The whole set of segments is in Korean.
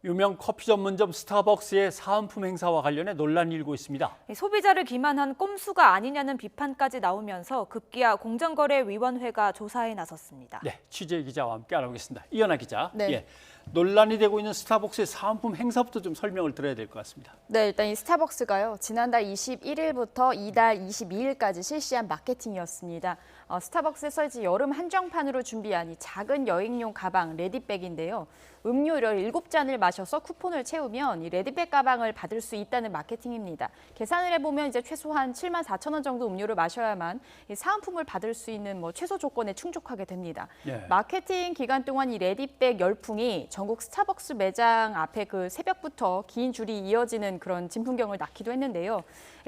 유명 커피 전문점 스타벅스의 사은품 행사와 관련해 논란이 일고 있습니다. 소비자를 기만한 꼼수가 아니냐는 비판까지 나오면서 급기야 공정거래위원회가 조사에 나섰습니다. 네, 취재 기자와 함께 알아보겠습니다. 이현아 기자. 네. 예, 논란이 되고 있는 스타벅스의 사은품 행사부터 좀 설명을 드려야 될 것 같습니다. 네, 일단 이 스타벅스가요. 지난달 21일부터 이달 22일까지 실시한 마케팅이었습니다. 스타벅스에서 이제 여름 한정판으로 준비한 이 작은 여행용 가방 레디백인데요. 음료를 7잔을 마셔서 쿠폰을 채우면 이 레디백 가방을 받을 수 있다는 마케팅입니다. 계산을 해보면 이제 최소한 74,000원 정도 음료를 마셔야만 이 사은품을 받을 수 있는 최소 조건에 충족하게 됩니다. 네. 마케팅 기간 동안 이 레디백 열풍이 전국 스타벅스 매장 앞에 그 새벽부터 긴 줄이 이어지는 그런 진풍경을 낳기도 했는데요.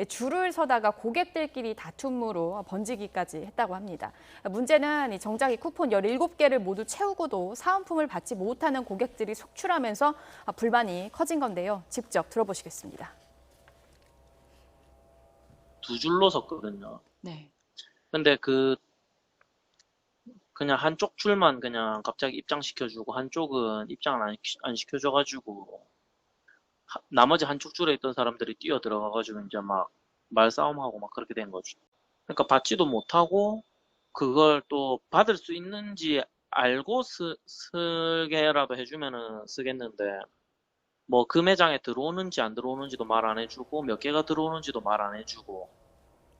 줄을 서다가 고객들끼리 다툼으로 번지기까지 했다고 합니다. 문제는 이 정작 이 쿠폰 17개를 모두 채우고도 사은품을 받지 못하는 고객들이 속출하면서 불만이 커진 건데요. 직접 들어보시겠습니다. 두 줄로 섰거든요. 네. 근데 그냥 한쪽 줄만 그냥 갑자기 입장시켜주고 한쪽은 입장을 안 시켜줘가지고 나머지 한쪽 줄에 있던 사람들이 뛰어 들어가가지고 이제 막 말싸움하고 막 그렇게 된 거죠. 그러니까 받지도 못하고 그걸 또 받을 수 있는지 알고 쓰게라도 해주면은 쓰겠는데 뭐 그 매장에 들어오는지 안 들어오는지도 말 안 해주고 몇 개가 들어오는지도 말 안 해주고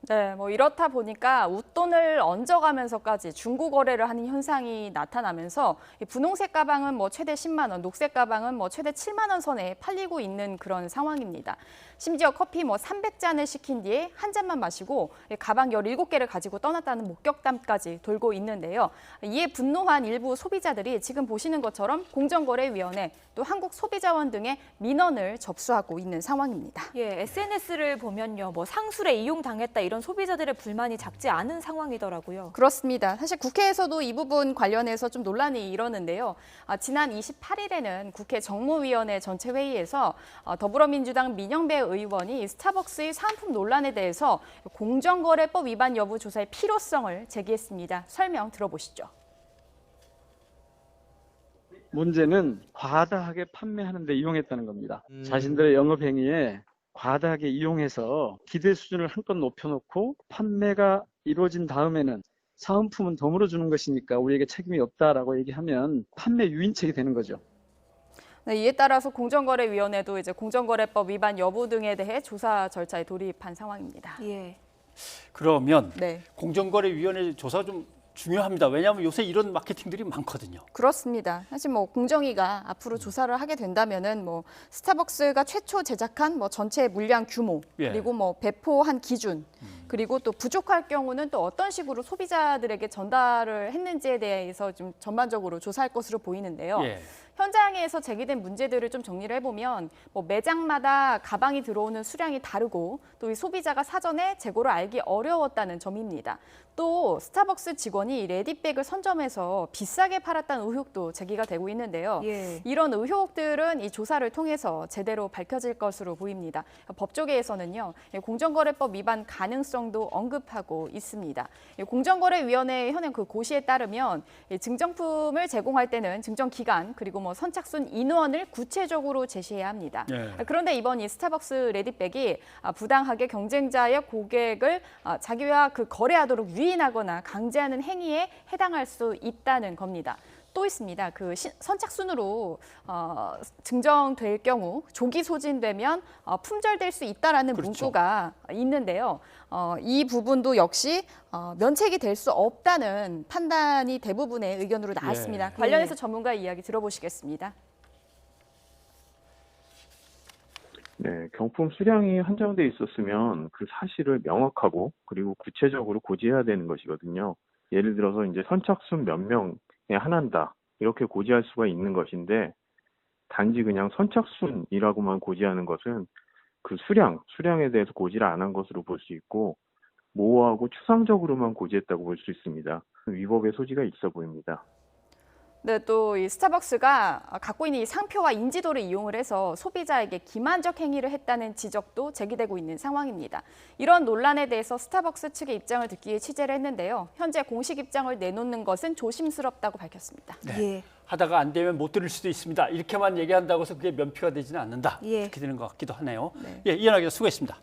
네, 이렇다 보니까 웃돈을 얹어가면서까지 중고 거래를 하는 현상이 나타나면서 이 분홍색 가방은 최대 10만 원, 녹색 가방은 최대 7만 원 선에 팔리고 있는 그런 상황입니다. 심지어 커피 300잔을 시킨 뒤에 한 잔만 마시고 가방 17개를 가지고 떠났다는 목격담까지 돌고 있는데요. 이에 분노한 일부 소비자들이 지금 보시는 것처럼 공정거래위원회 또 한국소비자원 등의 민원을 접수하고 있는 상황입니다. 예, SNS를 보면요, 상술에 이용당했다 이런 소비자들의 불만이 작지 않은 상황이더라고요. 그렇습니다. 사실 국회에서도 이 부분 관련해서 좀 논란이 일었는데요. 지난 28일에는 국회 정무위원회 전체 회의에서 더불어민주당 민영배 의원이 스타벅스의 사은품 논란에 대해서 공정거래법 위반 여부 조사의 필요성을 제기했습니다. 설명 들어보시죠. 문제는 과다하게 판매하는 데 이용했다는 겁니다. 자신들의 영업 행위에 과다하게 이용해서 기대 수준을 한껏 높여놓고 판매가 이루어진 다음에는 사은품은 덤으로 주는 것이니까 우리에게 책임이 없다라고 얘기하면 판매 유인책이 되는 거죠. 네, 이에 따라서 공정거래위원회도 이제 공정거래법 위반 여부 등에 대해 조사 절차에 돌입한 상황입니다. 예. 그러면 네. 공정거래위원회 조사가 좀 중요합니다. 왜냐하면 요새 이런 마케팅들이 많거든요. 그렇습니다. 사실 공정위가 앞으로 조사를 하게 된다면은 스타벅스가 최초 제작한 전체 물량 규모 예. 그리고 배포한 기준 그리고 또 부족할 경우는 또 어떤 식으로 소비자들에게 전달을 했는지에 대해서 좀 전반적으로 조사할 것으로 보이는데요. 예. 현장에서 제기된 문제들을 좀 정리를 해보면 매장마다 가방이 들어오는 수량이 다르고 또 이 소비자가 사전에 재고를 알기 어려웠다는 점입니다. 또 스타벅스 직원이 레디백을 선점해서 비싸게 팔았다는 의혹도 제기가 되고 있는데요. 예. 이런 의혹들은 이 조사를 통해서 제대로 밝혀질 것으로 보입니다. 법조계에서는요, 공정거래법 위반 가능성도 언급하고 있습니다. 공정거래위원회의 현행 그 고시에 따르면 증정품을 제공할 때는 증정 기간 그리고 선착순 인원을 구체적으로 제시해야 합니다. 예. 그런데 이번 이 스타벅스 레디백이 부당하게 경쟁자의 고객을 자기와 거래하도록 유인하거나 강제하는 행위에 해당할 수 있다는 겁니다. 또 있습니다. 선착순으로 증정될 경우 조기 소진되면 품절될 수 있다라는 그렇죠. 문구가 있는데요. 이 부분도 역시 면책이 될 수 없다는 판단이 대부분의 의견으로 나왔습니다. 예. 관련해서 전문가 이야기 들어보시겠습니다. 네, 경품 수량이 한정돼 있었으면 그 사실을 명확하고 그리고 구체적으로 고지해야 되는 것이거든요. 예를 들어서 이제 선착순 몇 명에 한한다 이렇게 고지할 수가 있는 것인데 단지 그냥 선착순이라고만 고지하는 것은 그 수량에 대해서 고지를 안 한 것으로 볼 수 있고 모호하고 추상적으로만 고지했다고 볼 수 있습니다. 위법의 소지가 있어 보입니다. 네, 또 이 스타벅스가 갖고 있는 이 상표와 인지도를 이용을 해서 소비자에게 기만적 행위를 했다는 지적도 제기되고 있는 상황입니다. 이런 논란에 대해서 스타벅스 측의 입장을 듣기 위해 취재를 했는데요. 현재 공식 입장을 내놓는 것은 조심스럽다고 밝혔습니다. 네. 예. 하다가 안 되면 못 들을 수도 있습니다. 이렇게만 얘기한다고 해서 그게 면피가 되지는 않는다. 예. 이렇게 되는 것 같기도 하네요. 네. 예, 이현아 기자 수고했습니다.